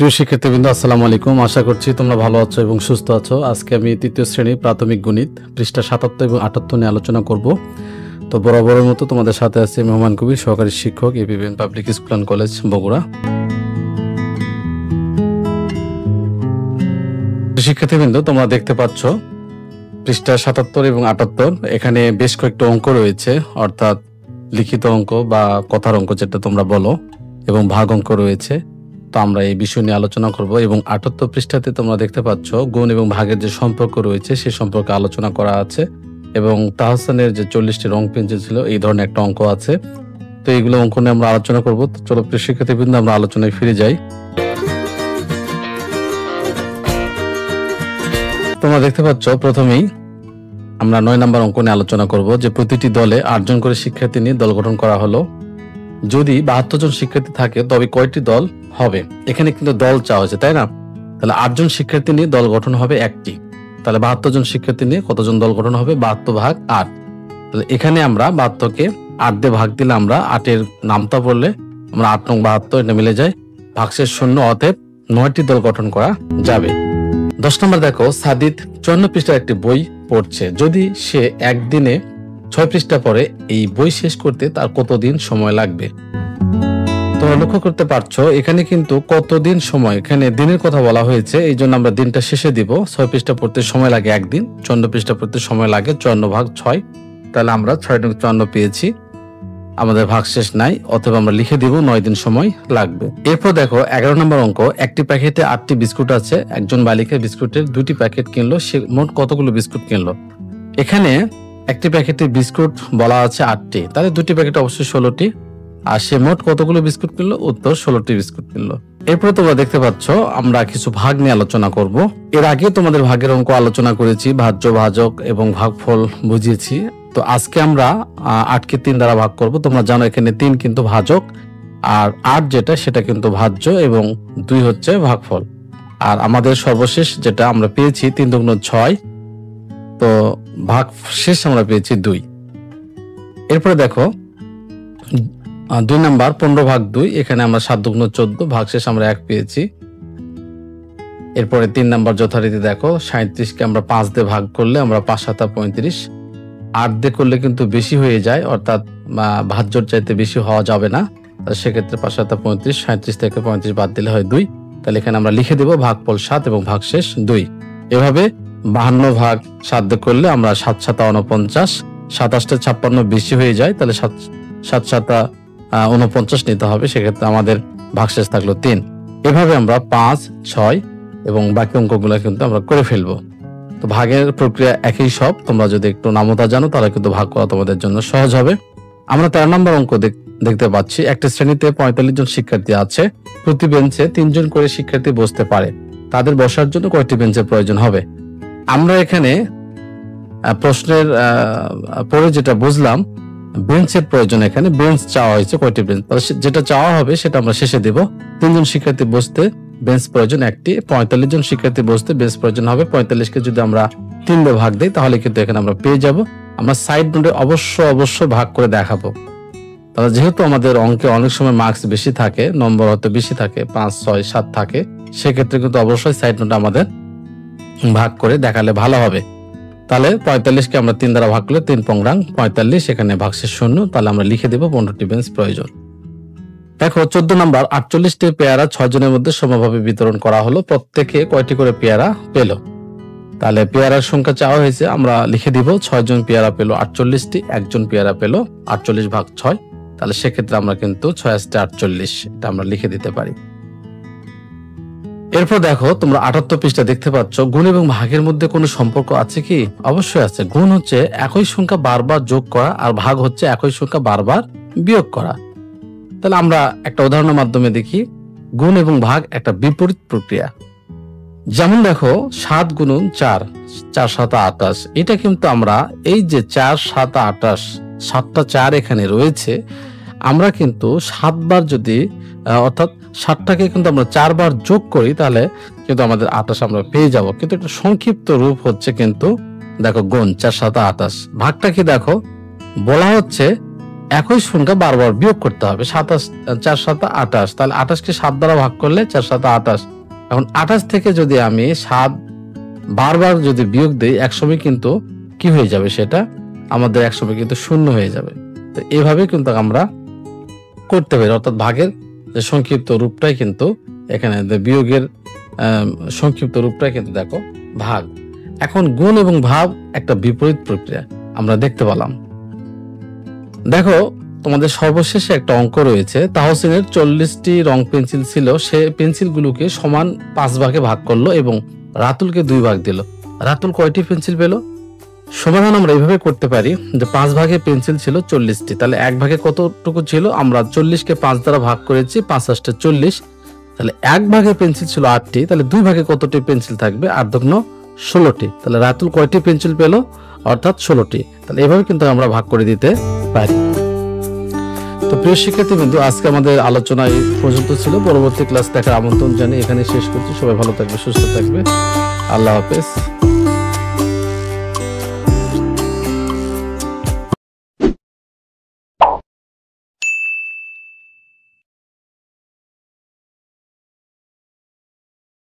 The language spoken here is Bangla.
প্রিয় শিক্ষার্থীবৃন্দ, আসসালামু আলাইকুম। আশা করছি তোমরা ভালো আছো এবং সুস্থ আছো। আজকে আমি তৃতীয় শ্রেণী প্রাথমিক গণিত পৃষ্ঠা ৭৭ এবং ৭৮ নিয়ে আলোচনা করব। তো বরাবরের মতো তোমাদের সাথে আছে মেহমান কবির, সহকারী শিক্ষক, APBN public school and college, Bogura. শিক্ষার্থীবৃন্দ, তোমরা দেখতে পাচ্ছ পৃষ্ঠা ৭৭ এবং ৭৮ এখানে বেশ কয়েকটা অঙ্ক রয়েছে, অর্থাৎ লিখিত অঙ্ক বা কথার অঙ্ক যেটা তোমরা বলো, এবং ভাগ অঙ্ক রয়েছে। তো আমরা এই বিষয় নিয়ে আলোচনা করব এবং ৭৮ পৃষ্ঠাতে তোমরা দেখতে পাচ্ছ গুণ এবং ভাগের যে সম্পর্ক রয়েছে সে সম্পর্কে আলোচনা করা আছে, এবং তাহসানের যে 40টি রং পেন্সিল ছিল এই ধরনের একটা অঙ্ক আছে। তো এইগুলো অঙ্ক নিয়ে আমরা আলোচনা করব। তো চলো প্রিয় শিক্ষার্থীবৃন্দ, আমরা আলোচনায় ফিরে যাই। তোমরা দেখতে পাচ্ছ প্রথমেই আমরা 9 নম্বর অঙ্ক নিয়ে আলোচনা করব, যে প্রতিটি দলে 8 জন করে শিক্ষার্থী নিয়ে দল গঠন করা হলো। যদি 72 জন শিক্ষার্থী থাকে তবে কয়টি দল হবে? এখানে কিন্তু দল চাওয়া হয়েছে, তাই না? তাহলে 8 জন শিক্ষার্থী নিয়ে দল গঠন হবে একটি। তাহলে 72 জন শিক্ষার্থী নিয়ে কতজন দল গঠন হবে? 72 ভাগ 8। তাহলে এখানে আমরা 72কে 8 দিয়ে ভাগ দিলে আমরা 8-এর নামতা পড়লে আমরা 8 নং 72 এটা মিলে যায়, ভাগশেষ 0, অতএব 9টি দল গঠন করা যাবে। 10 নম্বর দেখো, সাদিদ 54 পৃষ্ঠার একটি বই পড়ছে। যদি সে একদিনে 6 পৃষ্ঠা পড়ে, এই বই শেষ করতে তার কতদিন সময় লাগবে? তোমরা লক্ষ্য করতে পারছো এখানে কিন্তু কতদিন সময়, এখানে দিনের কথা বলা হয়েছে, এই জন্য আমরা দিনটা শেষে দিব। 6 পৃষ্ঠা পড়তে সময় লাগে একদিন, 54 পৃষ্ঠা পড়তে সময় লাগে 54 ভাগ 6। তাহলে আমরা 6×54 পেয়েছি, আমাদের ভাগশেষ নাই, অথবা আমরা লিখে দিব 9 দিন সময় লাগবে। এরপর দেখো 11 নম্বর অঙ্ক, একটি প্যাকেটে 8টি বিস্কুট আছে। একজন বালিকা বিস্কুটের 2টি প্যাকেট কিনলো, সে মোট কতগুলো বিস্কুট কিনলো? এখানে একটি প্যাকেটে বিস্কুট বলা আছে 8টি, তাহলে 2টি প্যাকেট অবশ্যই 16টি, আর সে মোট কতগুলো বিস্কুট কিনলো? উত্তর 16টি বিস্কুট কিনলো। এরপর তোমরা দেখতে পাচ্ছ আমরা কিছু ভাগ নিয়ে আলোচনা করব। এর আগে তোমাদের ভাগের অঙ্ক আলোচনা করেছি, ভাজ্য, ভাজক এবং ভাগফল বুঝিয়েছি। তো আজকে আমরা 8কে 3 দ্বারা ভাগ করব। তোমরা জানো এখানে 3 কিন্তু ভাজক, আর 8 যেটা সেটা কিন্তু ভাজ্য, এবং 2 হচ্ছে ভাগফল। আর আমাদের সর্বশেষ যেটা আমরা পেয়েছি 3 দুগুণ 6, তো ভাগ শেষ আমরা পেয়েছি 2। এরপরে দেখো 2 নাম্বার 15 ভাগ 2, এখানে আমরা 7 দুগুণ 14, ভাগ শেষ আমরা 1 পেয়েছি। এরপরে 3 নাম্বার যথারীতি দেখো 37কে আমরা 5 দিয়ে ভাগ করলে আমরা 5 7 35, 8 দিয়ে করলে কিন্তু বেশি হয়ে যায়, অর্থাৎ ভাজ্যর চাইতে বেশি হওয়া যাবে না। সেক্ষেত্রে 5 7 35, 37 থেকে 35 বাদ দিলে হয় 2। তাহলে এখানে আমরা লিখে দেব ভাগফল 7 এবং ভাগশেষ 2। এভাবে 52 ভাগ 7 দিয়ে করলে আমরা 7 7 49, 27টা 56 বেশি হয়ে যায়, তাহলে 7 7 49 নিতে হবে। সেক্ষেত্রে আমাদের ভাগশেষ থাকলো 3। এভাবে আমরা 5 6 এবং বাকি অঙ্কগুলো কিন্তু আমরা করে ফেলবো। তো ভাগের প্রক্রিয়া একই সব, তোমরা যদি একটু নামতা জানো তাহলে কিন্তু ভাগ করা তোমাদের জন্য সহজ হবে। আমরা 13 নম্বর অঙ্ক দেখতে পাচ্ছি, একটি শ্রেণীতে 45 জন শিক্ষার্থী আছে। প্রতি বেঞ্চে 3 জন করে শিক্ষার্থী বসতে পারে। তাদের বসার জন্য কয়টি বেঞ্চের প্রয়োজন হবে? আমরা এখানে প্রশ্নের পরে যেটা বুঝলাম, বেঞ্চের প্রয়োজন, এখানে বেঞ্চ চাওয়া হয়েছে কয়টি বেঞ্চ, যেটা চাওয়া হবে সেটা আমরা শেষে দেব। 3 জন শিক্ষার্থী বসতে বেঞ্চ প্রয়োজন একটি, 45 জন শিক্ষার্থী বসতে বেঞ্চ প্রয়োজন হবে 45কে যদি আমরা 3 দিয়ে ভাগ দিই তাহলে কিন্তু এখানে আমরা পেয়ে যাব। আমরা সাইড নোটে অবশ্য ভাগ করে দেখাবো। তাহলে যেহেতু আমাদের অঙ্কে অনেক সময় মার্কস বেশি থাকে, নম্বর হয়তো বেশি থাকে, 5 6 7 থাকে, সেক্ষেত্রে কিন্তু অবশ্যই সাইড নোটে আমাদের ভাগ করে দেখালে ভালো হবে। তাহলে 45কে আমরা 3 দ্বারা ভাগ করলে 3 পংরাং 45, এখানে ভাগশেষ 0, তাহলে আমরা লিখে দেব 15টি বেঞ্চ প্রয়োজন। দেখো 14 নাম্বার, 48টি পেয়ারা 6 জনের মধ্যে সমভাবে বিতরণ করা হলো। প্রত্যেকে কয়টি করে পেয়ারা পেল? তাহলে পেয়ারার সংখ্যা চাওয়া হয়েছে, আমরা লিখে দিব 6 জন পেয়ারা পেল 48টি, 1 জন পেয়ারা পেল 48 ভাগ 6। তাহলে সেক্ষেত্রে আমরা কিন্তু 6 48, এটা আমরা লিখে দিতে পারি। এরপর দেখো তোমরা 78 পৃষ্ঠা দেখতে পাচ্ছ, গুণ এবং ভাগের মধ্যে কোনো সম্পর্ক আছে কি? অবশ্যই আছে। গুণ হচ্ছে একই সংখ্যা বারবার যোগ করা, আর ভাগ হচ্ছে একই সংখ্যা বারবার বিয়োগ করা। তাহলে আমরা একটা উদাহরণের মাধ্যমে দেখি। গুণ এবং ভাগ একটা বিপরীত প্রক্রিয়া। যেমন দেখো 7 গুণন 4, 4 7 28, এটা কিন্তু আমরা এই যে 4 7 28, 7টা 4 এখানে রয়েছে, আমরা কিন্তু 7 বার যদি, অর্থাৎ 7টাকে কিন্তু আমরা 4 বার যোগ করি তাহলে কিন্তু আমাদের 28 আমরা পেয়ে যাব। কিন্তু একটা সংক্ষিপ্ত রূপ হচ্ছে কিন্তু দেখো গুণ 4 7 28। ভাগটা কি দেখো বলা হচ্ছে একই সংখ্যা বারবার বিয়োগ করতে হবে। 27 4 7 28, তাহলে 28 কে 7 দ্বারা ভাগ করলে 4 7 28। এখন 28 থেকে যদি আমি 7 বারবার যদি বিয়োগ দেই, একসময় কিন্তু কি হয়ে যাবে, সেটা আমাদের একসময় কিন্তু শূন্য হয়ে যাবে। তো এভাবে কিন্তু আমরা করতে পারি, অর্থাৎ ভাগের যে সংক্ষিপ্ত রূপটাই কিন্তু এখানে, বিয়োগের সংক্ষিপ্ত রূপটাই কিন্তু দেখো ভাগ। এখন গুণ এবং ভাগ একটা বিপরীত প্রক্রিয়া আমরা দেখতে পেলাম। দেখো তোমাদের সর্বশেষে একটা অঙ্ক রয়েছে। তাহসিনের 40টি রং পেন্সিল ছিল, সে পেন্সিলগুলোকে সমান 5 ভাগে ভাগ করলো এবং রাতুলকে 2 ভাগ দিল। রাতুল কয়টি পেন্সিল পেল? সমাধান আমরা এইভাবে করতে পারি যে 5 ভাগে পেন্সিল ছিল 40টি, তাহলে 1 ভাগে কতটুকু ছিল? আমরা 40কে 5 দ্বারা ভাগ করেছি, 5 8 40, তাহলে 1 ভাগে পেন্সিল ছিল 8টি, তাহলে 2 ভাগে কতটি পেন্সিল থাকবে? 8 দুগুণ 16টি। তাহলে রাতুল কয়টি পেন্সিল পেল? অর্থাৎ 16টি। তাহলে এভাবে কিন্তু আমরা ভাগ করে দিতে পারি। তো প্রিয় শিক্ষার্থীবৃন্দ, আজকে আমাদের আলোচনা এই পর্যন্ত ছিল। পরবর্তী ক্লাস দেখার আমন্ত্রণ জানিয়ে এখানে শেষ করছি। সবাই ভালো থাকবে, সুস্থ থাকবে। আল্লাহ হাফেজ।